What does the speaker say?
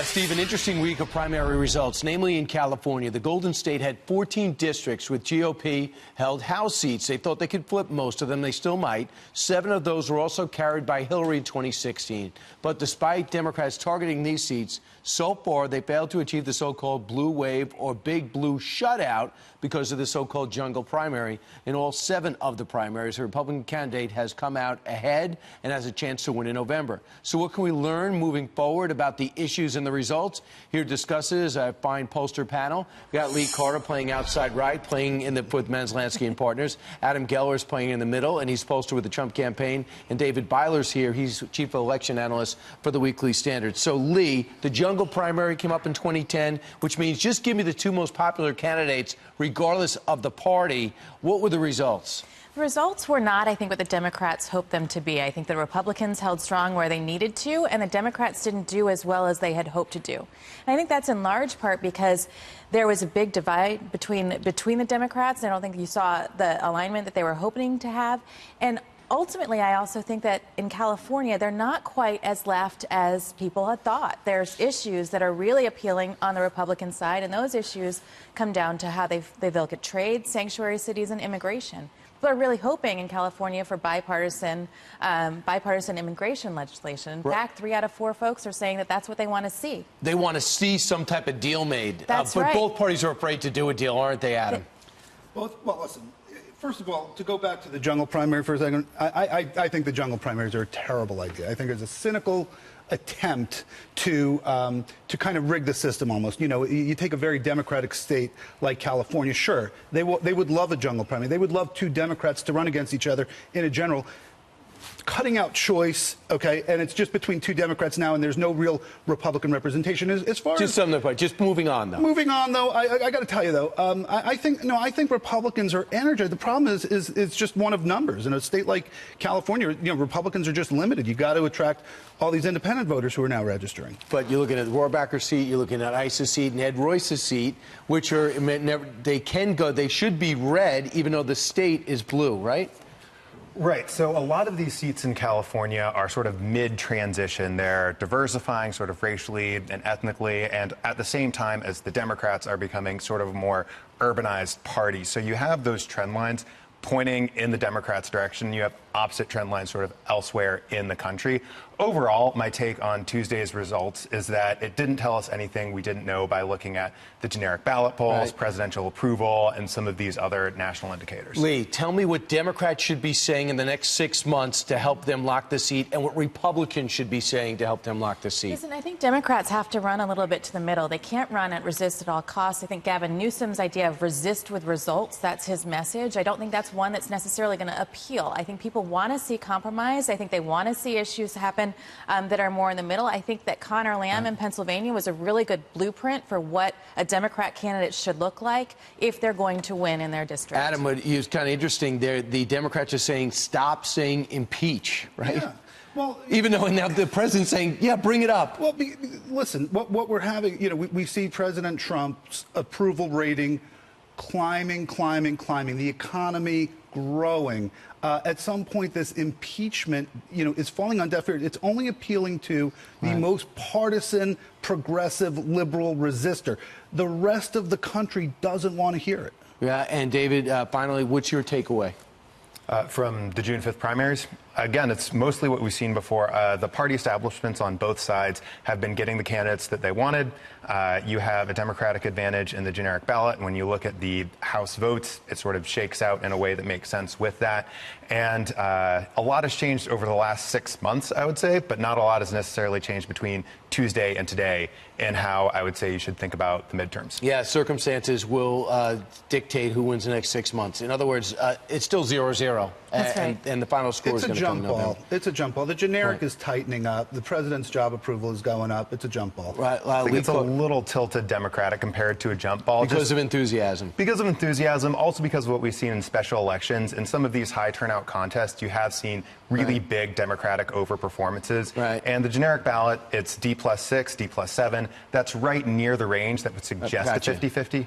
Steve, an interesting week of primary results, namely in California. The Golden State had 14 districts with GOP-held House seats. They thought they could flip most of them. They still might. 7 of those were also carried by Hillary in 2016. But despite Democrats targeting these seats, so far they failed to achieve the so-called blue wave or big blue shutout because of the so-called jungle primary. In all 7 of the primaries, the Republican candidate has come out ahead and has a chance to win in November. So what can we learn moving forward about the issues and the results? Here to discuss it is a fine poster panel. We got Lee Carter playing outside right, playing in the with Maslansky and partners. Adam Geller's playing in the middle, and he's poster with the Trump campaign. And David Byler's here. He's chief election analyst for the Weekly Standard. So, Lee, the jungle primary came up in 2010, which means just give me the 2 most popular candidates, regardless of the party. What were the results? The results were not, I think, what the Democrats hoped them to be. I think the Republicans held strong where they needed to, and the Democrats didn't do as well as they had hoped to do. And I think that's in large part because there was a big divide between the Democrats. I don't think you saw the alignment that they were hoping to have. And ultimately, I also think that in California, they're not quite as left as people had thought. There's issues that are really appealing on the Republican side, and those issues come down to how they look at trade, sanctuary cities, and immigration. People are really hoping in California for bipartisan immigration legislation. In fact, 3 out of 4 folks are saying that that's what they want to see. They want to see some type of deal made. That's but right. both parties are afraid to do a deal, aren't they, Adam? Well, listen. First of all, to go back to the jungle primary for a second, I think the jungle primaries are a terrible idea. I think it's a cynical attempt to kind of rig the system almost. You know, you take a very democratic state like California, sure, they would love a jungle primary. They would love 2 Democrats to run against each other in a general. Cutting out choice, okay, and it's just between 2 Democrats now, and there's no real Republican representation. As far just as just moving on, though. Moving on, though, I got to tell you, though, I think Republicans are energized. The problem is it's just one of numbers. In a state like California, you know, Republicans are just limited. You got to attract all these independent voters who are now registering. But you're looking at Rohrbacher's seat, you're looking at Ice's seat, and Ed Royce's seat, which are they should be red, even though the state is blue, right? Right. So a lot of these seats in California are sort of mid-transition. They're diversifying sort of racially and ethnically, and at the same time as the Democrats are becoming sort of a more urbanized party. So you have those trend lines pointing in the Democrats' direction. You have opposite trend lines sort of elsewhere in the country. Overall, my take on Tuesday's results is that it didn't tell us anything we didn't know by looking at the generic ballot polls, right, presidential approval, and some of these other national indicators. Lee, tell me what Democrats should be saying in the next 6 months to help them lock the seat, and what Republicans should be saying to help them lock the seat. Listen, I think Democrats have to run a little bit to the middle. They can't run at resist at all costs. I think Gavin Newsom's idea of resist with results, that's his message. I don't think that's one that's necessarily going to appeal. I think people want to see compromise. I think they want to see issues happen that are more in the middle. I think that Connor Lamb in Pennsylvania was a really good blueprint for what a Democrat candidate should look like if they're going to win in their district. Adam, what is kind of interesting there, the Democrats are saying stop saying impeach, right? Yeah. Well, even though now the president's saying, yeah, bring it up. Well, listen, what we're having, you know, we see President Trump's approval rating climbing, the economy growing. At some point, this impeachment, you know, is falling on deaf ears. It's only appealing to the most partisan, progressive, liberal resistor. The rest of the country doesn't want to hear it. Yeah, and David, finally, what's your takeaway? From the June 5th primaries? Again, it's mostly what we've seen before. The party establishments on both sides have been getting the candidates that they wanted. You have a Democratic advantage in the generic ballot. And when you look at the House votes, it sort of shakes out in a way that makes sense with that. And a lot has changed over the last 6 months, I would say, but not a lot has necessarily changed between Tuesday and today in how I would say you should think about the midterms. Yeah, circumstances will dictate who wins the next 6 months. In other words, it's still 0-0. That's right. And the final score is going to come in November. It's a jump ball. The generic is tightening up. The president's job approval is going up. It's a jump ball. Right. I think it's a little tilted Democratic compared to a jump ball. Because of enthusiasm. Because of enthusiasm, also because of what we've seen in special elections. In some of these high turnout contests, you have seen really big Democratic overperformances. Right. And the generic ballot, it's D+6, D+7. That's right near the range that would suggest a 50-50.